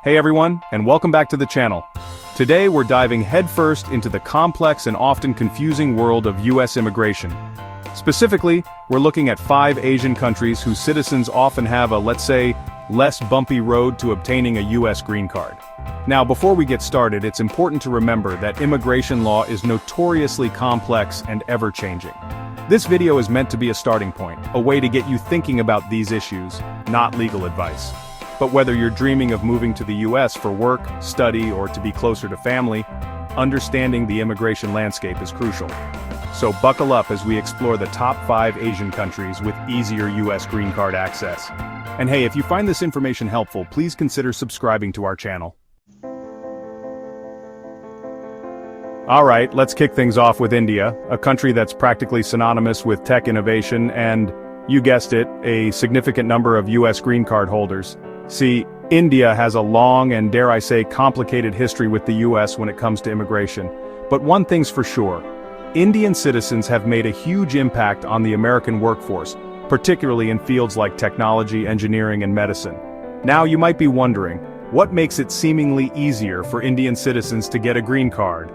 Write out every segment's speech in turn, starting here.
Hey everyone, and welcome back to the channel. Today we're diving headfirst into the complex and often confusing world of US immigration. Specifically, we're looking at 5 Asian countries whose citizens often have a, let's say, less bumpy road to obtaining a US green card. Now, before we get started, it's important to remember that immigration law is notoriously complex and ever-changing. This video is meant to be a starting point, a way to get you thinking about these issues, not legal advice. But whether you're dreaming of moving to the US for work, study, or to be closer to family, understanding the immigration landscape is crucial. So buckle up as we explore the top 5 Asian countries with easier US green card access. And hey, if you find this information helpful, please consider subscribing to our channel. Alright, let's kick things off with India, a country that's practically synonymous with tech innovation and, you guessed it, a significant number of US green card holders. See, India has a long and, dare I say, complicated history with the US when it comes to immigration. But one thing's for sure, Indian citizens have made a huge impact on the American workforce, particularly in fields like technology, engineering, and medicine. Now you might be wondering, what makes it seemingly easier for Indian citizens to get a green card?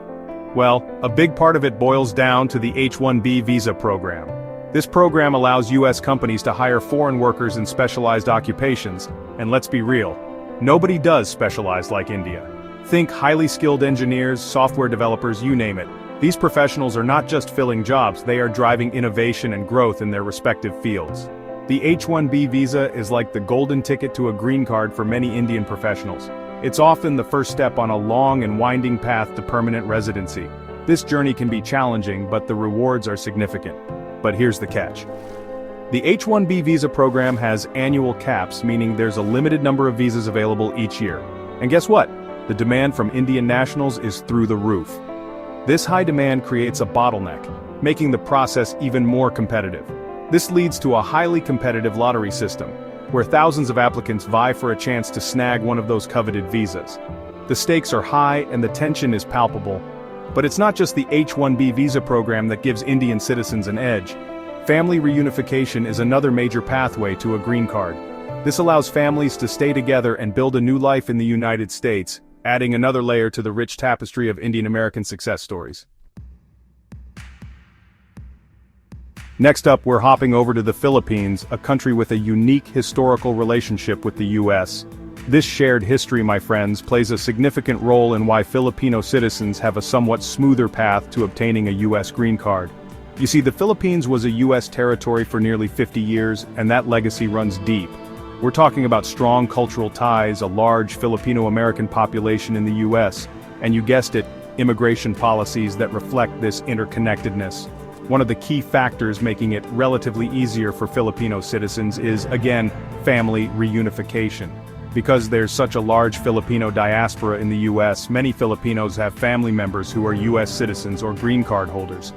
Well, a big part of it boils down to the H-1B visa program. This program allows US companies to hire foreign workers in specialized occupations, and let's be real, nobody does specialize like India. Think highly skilled engineers, software developers, you name it. These professionals are not just filling jobs, they are driving innovation and growth in their respective fields. The H-1B visa is like the golden ticket to a green card for many Indian professionals. It's often the first step on a long and winding path to permanent residency. This journey can be challenging, but the rewards are significant. But here's the catch. The H-1B visa program has annual caps, meaning there's a limited number of visas available each year. And guess what? The demand from Indian nationals is through the roof. This high demand creates a bottleneck, making the process even more competitive. This leads to a highly competitive lottery system, where thousands of applicants vie for a chance to snag one of those coveted visas. The stakes are high and the tension is palpable. But it's not just the H-1B visa program that gives Indian citizens an edge. Family reunification is another major pathway to a green card. This allows families to stay together and build a new life in the United States, adding another layer to the rich tapestry of Indian American success stories. Next up, we're hopping over to the Philippines, a country with a unique historical relationship with the US. This shared history, my friends, plays a significant role in why Filipino citizens have a somewhat smoother path to obtaining a US green card. You see, the Philippines was a US territory for nearly 50 years, and that legacy runs deep. We're talking about strong cultural ties, a large Filipino-American population in the US, and you guessed it, immigration policies that reflect this interconnectedness. One of the key factors making it relatively easier for Filipino citizens is, again, family reunification. Because there's such a large Filipino diaspora in the US, many Filipinos have family members who are US citizens or green card holders.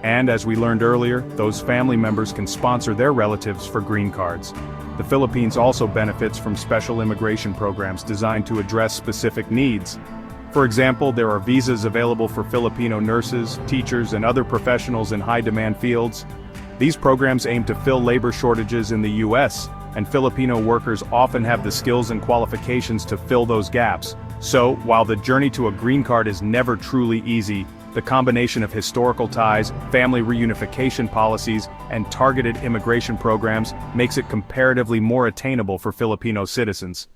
And as we learned earlier, those family members can sponsor their relatives for green cards. The Philippines also benefits from special immigration programs designed to address specific needs. For example, there are visas available for Filipino nurses, teachers, and other professionals in high-demand fields. These programs aim to fill labor shortages in the US, and Filipino workers often have the skills and qualifications to fill those gaps. So, while the journey to a green card is never truly easy, the combination of historical ties, family reunification policies, and targeted immigration programs makes it comparatively more attainable for Filipino citizens.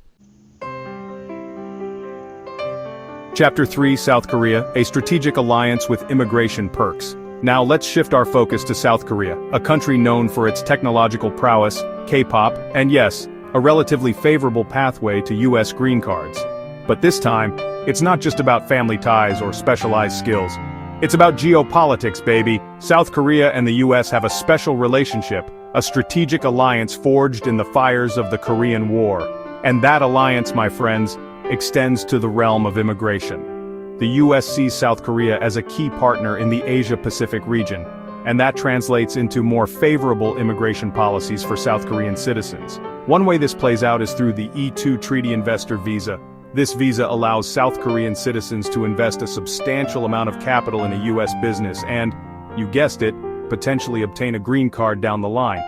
Chapter 3, South Korea, a strategic alliance with immigration perks. Now let's shift our focus to South Korea, a country known for its technological prowess, K-pop, and yes, a relatively favorable pathway to US green cards. But this time, it's not just about family ties or specialized skills. It's about geopolitics, baby. South Korea and the US have a special relationship, a strategic alliance forged in the fires of the Korean War. And that alliance, my friends, extends to the realm of immigration. The US sees South Korea as a key partner in the Asia-Pacific region, and that translates into more favorable immigration policies for South Korean citizens. One way this plays out is through the E-2 Treaty Investor Visa. This visa allows South Korean citizens to invest a substantial amount of capital in a US business and, you guessed it, potentially obtain a green card down the line.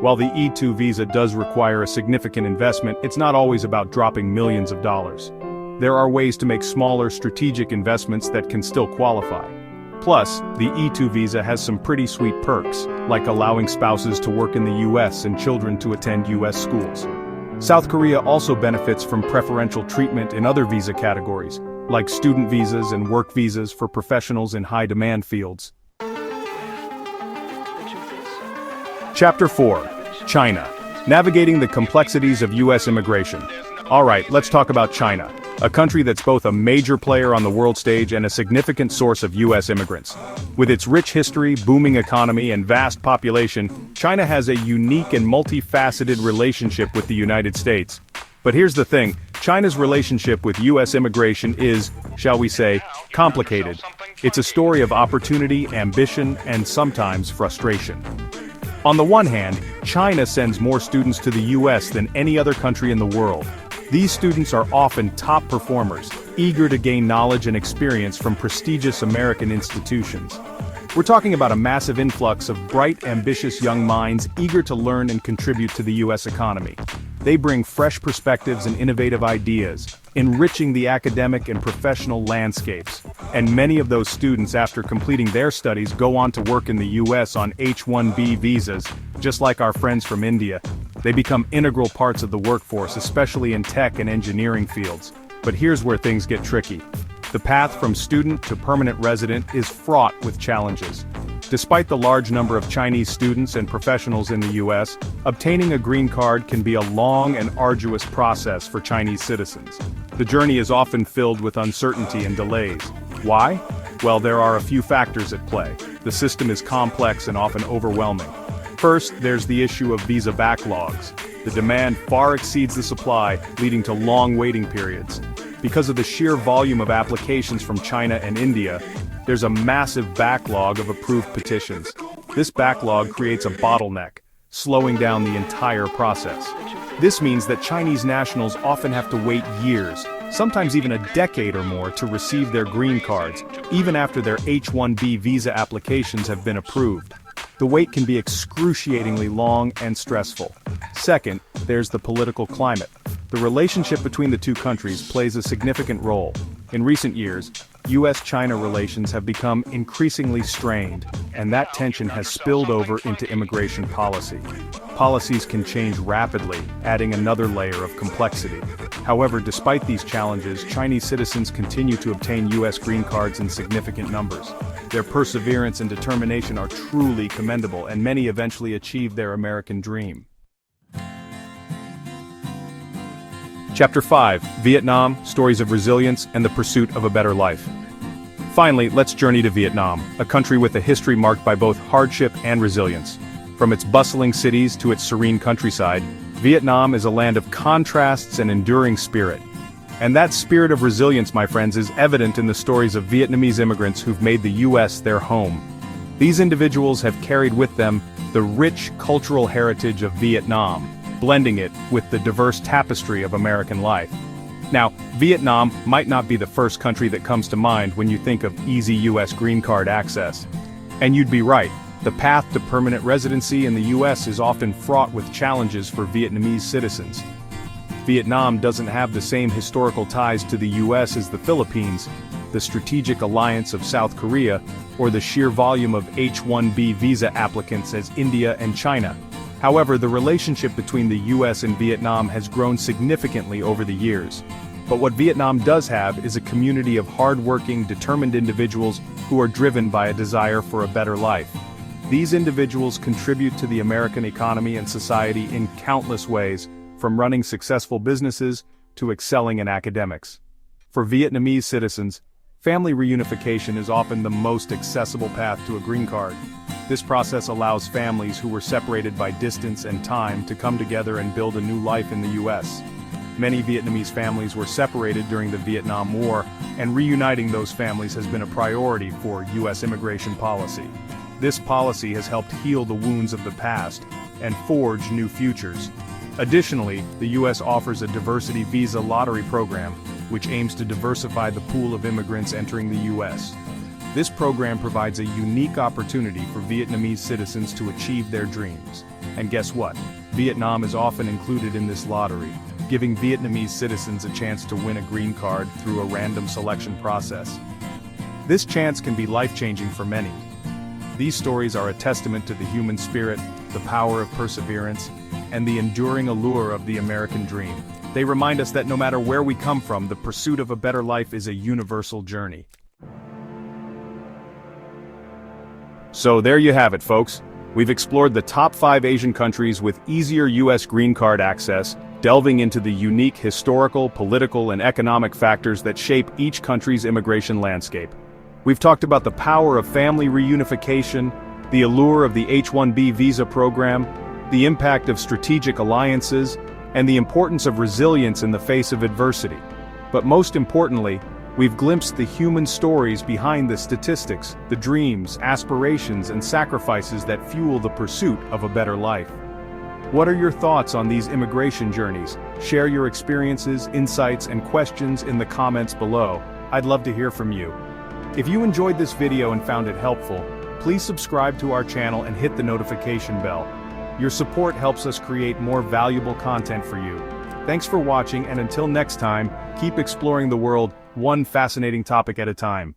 While the E2 visa does require a significant investment, it's not always about dropping millions of dollars. There are ways to make smaller strategic investments that can still qualify. Plus, the E2 visa has some pretty sweet perks, like allowing spouses to work in the US and children to attend US schools. South Korea also benefits from preferential treatment in other visa categories, like student visas and work visas for professionals in high-demand fields. Chapter 4. China. Navigating the complexities of US immigration. Alright, let's talk about China, a country that's both a major player on the world stage and a significant source of US immigrants. With its rich history, booming economy, and vast population, China has a unique and multifaceted relationship with the United States. But here's the thing, China's relationship with US immigration is, shall we say, complicated. It's a story of opportunity, ambition, and sometimes frustration. On the one hand, China sends more students to the US than any other country in the world. These students are often top performers, eager to gain knowledge and experience from prestigious American institutions. We're talking about a massive influx of bright, ambitious young minds eager to learn and contribute to the US economy. They bring fresh perspectives and innovative ideas, enriching the academic and professional landscapes. And many of those students, after completing their studies, go on to work in the US on H-1B visas, just like our friends from India. They become integral parts of the workforce, especially in tech and engineering fields. But here's where things get tricky. The path from student to permanent resident is fraught with challenges. Despite the large number of Chinese students and professionals in the US, obtaining a green card can be a long and arduous process for Chinese citizens. The journey is often filled with uncertainty and delays. Why? Well, there are a few factors at play. The system is complex and often overwhelming. First, there's the issue of visa backlogs. The demand far exceeds the supply, leading to long waiting periods. Because of the sheer volume of applications from China and India, there's a massive backlog of approved petitions. This backlog creates a bottleneck, slowing down the entire process. This means that Chinese nationals often have to wait years, sometimes even a decade or more, to receive their green cards, even after their H-1B visa applications have been approved. The wait can be excruciatingly long and stressful. Second, there's the political climate. The relationship between the two countries plays a significant role. In recent years, US-China relations have become increasingly strained, and that tension has spilled over into immigration policy. Policies can change rapidly, adding another layer of complexity. However, despite these challenges, Chinese citizens continue to obtain US green cards in significant numbers. Their perseverance and determination are truly commendable, and many eventually achieve their American dream. Chapter 5. Vietnam, Stories of Resilience and the Pursuit of a Better Life. Finally, let's journey to Vietnam, a country with a history marked by both hardship and resilience. From its bustling cities to its serene countryside, Vietnam is a land of contrasts and enduring spirit. And that spirit of resilience, my friends, is evident in the stories of Vietnamese immigrants who've made the US their home. These individuals have carried with them the rich cultural heritage of Vietnam, blending it with the diverse tapestry of American life. Now, Vietnam might not be the first country that comes to mind when you think of easy US green card access. And you'd be right, the path to permanent residency in the US is often fraught with challenges for Vietnamese citizens. Vietnam doesn't have the same historical ties to the US as the Philippines, the strategic alliance of South Korea, or the sheer volume of H-1B visa applicants as India and China. However, the relationship between the US and Vietnam has grown significantly over the years. But what Vietnam does have is a community of hard-working, determined individuals who are driven by a desire for a better life. These individuals contribute to the American economy and society in countless ways, from running successful businesses to excelling in academics. For Vietnamese citizens, family reunification is often the most accessible path to a green card. This process allows families who were separated by distance and time to come together and build a new life in the US. Many Vietnamese families were separated during the Vietnam War, and reuniting those families has been a priority for US immigration policy. This policy has helped heal the wounds of the past and forge new futures. Additionally, the US offers a diversity visa lottery program, which aims to diversify the pool of immigrants entering the US. This program provides a unique opportunity for Vietnamese citizens to achieve their dreams. And guess what? Vietnam is often included in this lottery, giving Vietnamese citizens a chance to win a green card through a random selection process. This chance can be life-changing for many. These stories are a testament to the human spirit, the power of perseverance, and the enduring allure of the American dream. They remind us that no matter where we come from, the pursuit of a better life is a universal journey. So there you have it, folks. We've explored the top 5 Asian countries with easier U.S. green card access, delving into the unique historical, political, and economic factors that shape each country's immigration landscape. We've talked about the power of family reunification, the allure of the H-1B visa program, the impact of strategic alliances, and the importance of resilience in the face of adversity. But most importantly, we've glimpsed the human stories behind the statistics, the dreams, aspirations, and sacrifices that fuel the pursuit of a better life. What are your thoughts on these immigration journeys? Share your experiences, insights, and questions in the comments below. I'd love to hear from you. If you enjoyed this video and found it helpful, please subscribe to our channel and hit the notification bell. Your support helps us create more valuable content for you. Thanks for watching, and until next time, keep exploring the world, one fascinating topic at a time.